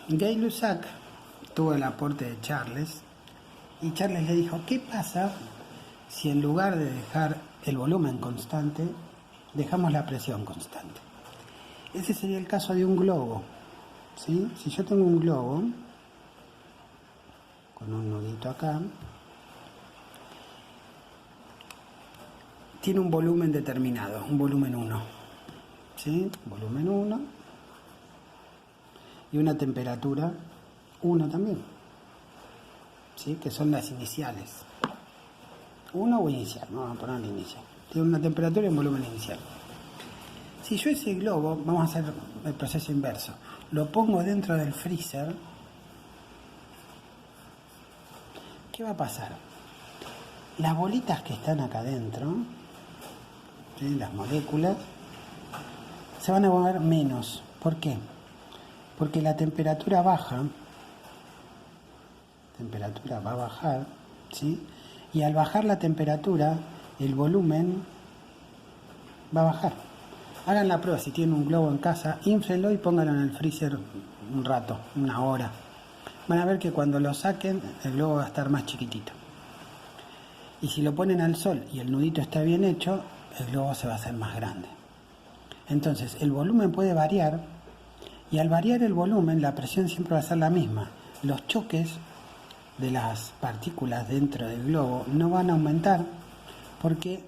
Gay-Lussac tuvo el aporte de Charles y Charles le dijo, ¿qué pasa si en lugar de dejar el volumen constante, dejamos la presión constante? Ese sería el caso de un globo, ¿sí? Si yo tengo un globo con un nudito acá, tiene un volumen determinado, un volumen 1, ¿sí? Volumen 1 y una temperatura 1 también, ¿sí? Que son las iniciales. 1 o inicial, no vamos a poner inicial. Tiene una temperatura y un volumen inicial. Si yo ese globo, vamos a hacer el proceso inverso, lo pongo dentro del freezer, ¿qué va a pasar? Las bolitas que están acá adentro, ¿sí? Las moléculas, se van a mover menos. ¿Por qué? Porque la temperatura baja, temperatura va a bajar, ¿sí? Y al bajar la temperatura, el volumen va a bajar. Hagan la prueba si tienen un globo en casa, inflenlo y pónganlo en el freezer un rato, una hora. Van a ver que cuando lo saquen, el globo va a estar más chiquitito. Y si lo ponen al sol y el nudito está bien hecho, el globo se va a hacer más grande. Entonces, el volumen puede variar, y al variar el volumen, la presión siempre va a ser la misma. Los choques de las partículas dentro del globo no van a aumentar porque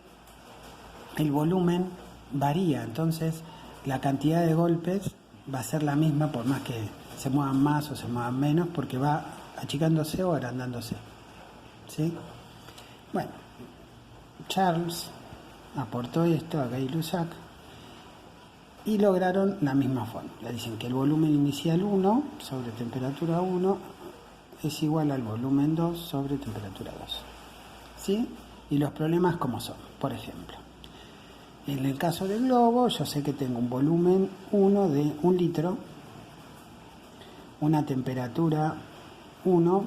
el volumen varía, entonces la cantidad de golpes va a ser la misma por más que se muevan más o se muevan menos, porque va achicándose o agrandándose, ¿sí? Bueno, Charles aportó esto a Gay-Lussac y lograron la misma fórmula. Dicen que el volumen inicial 1 sobre temperatura 1 es igual al volumen 2 sobre temperatura 2, ¿sí? Y los problemas como son, por ejemplo, en el caso del globo, yo sé que tengo un volumen 1 de 1 litro, una temperatura 1,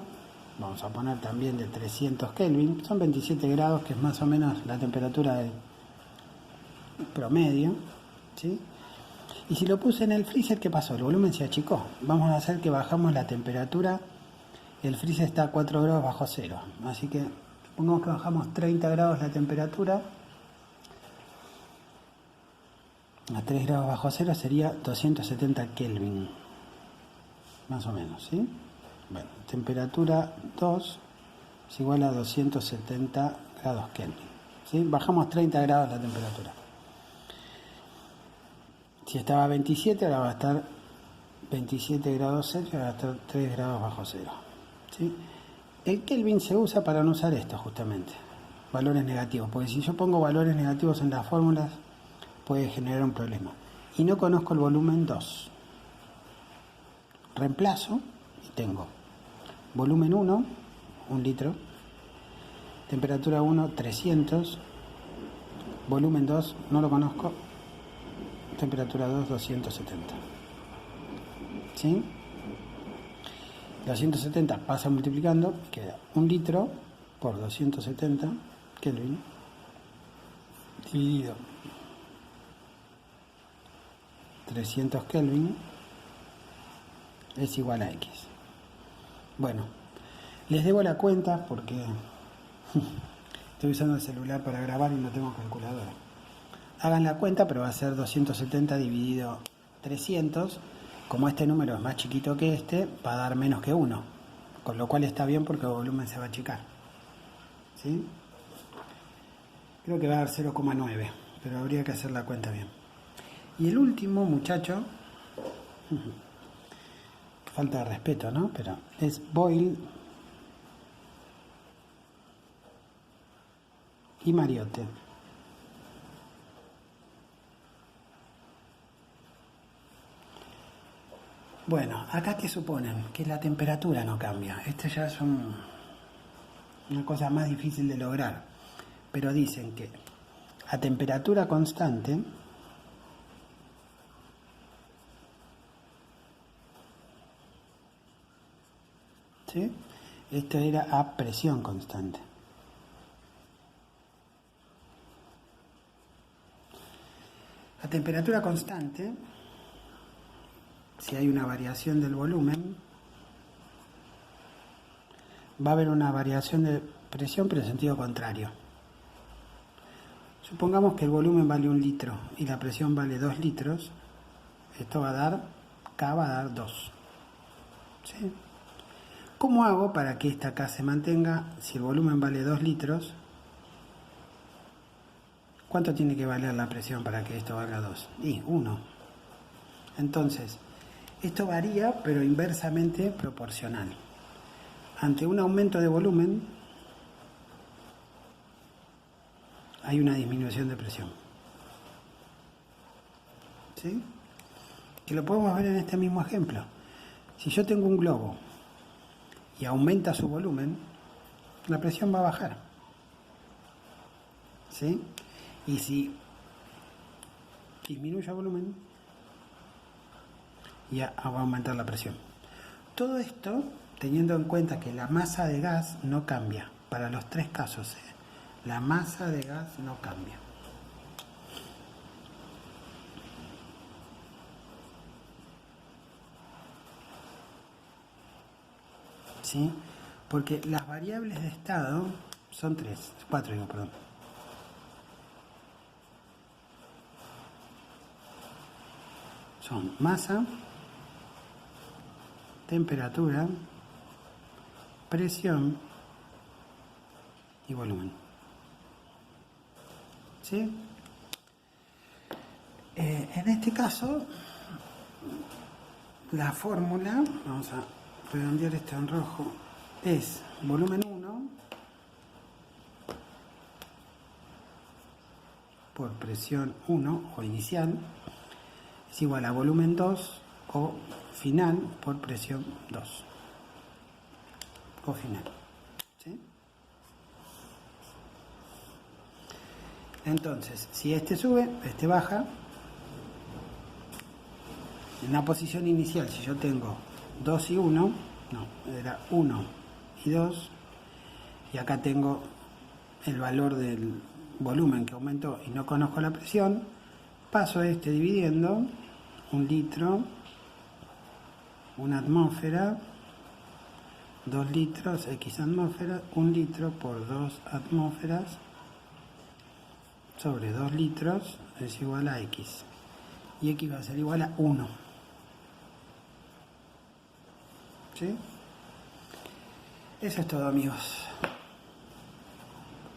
vamos a poner también de 300 Kelvin, son 27 grados, que es más o menos la temperatura del promedio, ¿sí? Y si lo puse en el freezer, ¿qué pasó? El volumen se achicó. Vamos a hacer que bajamos la temperatura. El freezer está a 4 grados bajo cero, así que supongamos que bajamos 30 grados la temperatura. A 3 grados bajo cero sería 270 Kelvin, más o menos, ¿sí? Bueno, temperatura 2 es igual a 270 grados Kelvin, ¿sí? Bajamos 30 grados la temperatura. Si estaba a 27, ahora va a estar 27 grados Celsius, ahora va a estar 3 grados bajo cero, ¿sí? El Kelvin se usa para no usar esto, justamente, valores negativos, porque si yo pongo valores negativos en las fórmulas, puede generar un problema. Y no conozco el volumen 2. Reemplazo y tengo volumen 1, 1 litro, temperatura 1, 300, volumen 2, no lo conozco, temperatura 2, 270. ¿Sí? 270 pasa multiplicando, queda 1 litro por 270 Kelvin dividido 300 Kelvin es igual a X. Bueno, les debo la cuenta porque estoy usando el celular para grabar y no tengo calculadora. Hagan la cuenta, pero va a ser 270 dividido 300. Como este número es más chiquito que este, va a dar menos que 1, con lo cual está bien porque el volumen se va a achicar, ¿sí? Creo que va a dar 0,9, pero habría que hacer la cuenta bien. Y el último, muchacho, falta de respeto, ¿no? Pero es Boyle y Mariotte. Bueno, acá que suponen que la temperatura no cambia. Esto ya es una cosa más difícil de lograr. Pero dicen que a temperatura constante, ¿sí? Esto era a presión constante. A temperatura constante, si hay una variación del volumen, va a haber una variación de presión, pero en sentido contrario. Supongamos que el volumen vale 1 litro y la presión vale 2 litros. Esto va a dar, K va a dar 2. ¿Sí? ¿Cómo hago para que esta K se mantenga? Si el volumen vale 2 litros, ¿cuánto tiene que valer la presión para que esto valga 2? Y 1. Entonces, esto varía, pero inversamente proporcional. Ante un aumento de volumen, hay una disminución de presión. ¿Sí? Que lo podemos ver en este mismo ejemplo. Si yo tengo un globo y aumenta su volumen, la presión va a bajar. ¿Sí? Y si disminuye el volumen, ya va a aumentar la presión. Todo esto teniendo en cuenta que la masa de gas no cambia. Para los tres casos, la masa de gas no cambia. ¿Sí? Porque las variables de estado son cuatro, perdón. Son masa, temperatura, presión y volumen. ¿Sí? En este caso, la fórmula, vamos a redondear esto en rojo, es volumen 1 por presión 1 o inicial es igual a volumen 2 o final por presión 2 o final. ¿Sí? Entonces, si este sube, este baja. En la posición inicial, si yo tengo 2 y 1, no, era 1 y 2, y acá tengo el valor del volumen que aumentó y no conozco la presión, paso este dividiendo 1 litro, 1 atmósfera, 2 litros, X atmósferas, 1 litro por 2 atmósferas sobre 2 litros es igual a X. Y X va a ser igual a 1. ¿Sí? Eso es todo, amigos.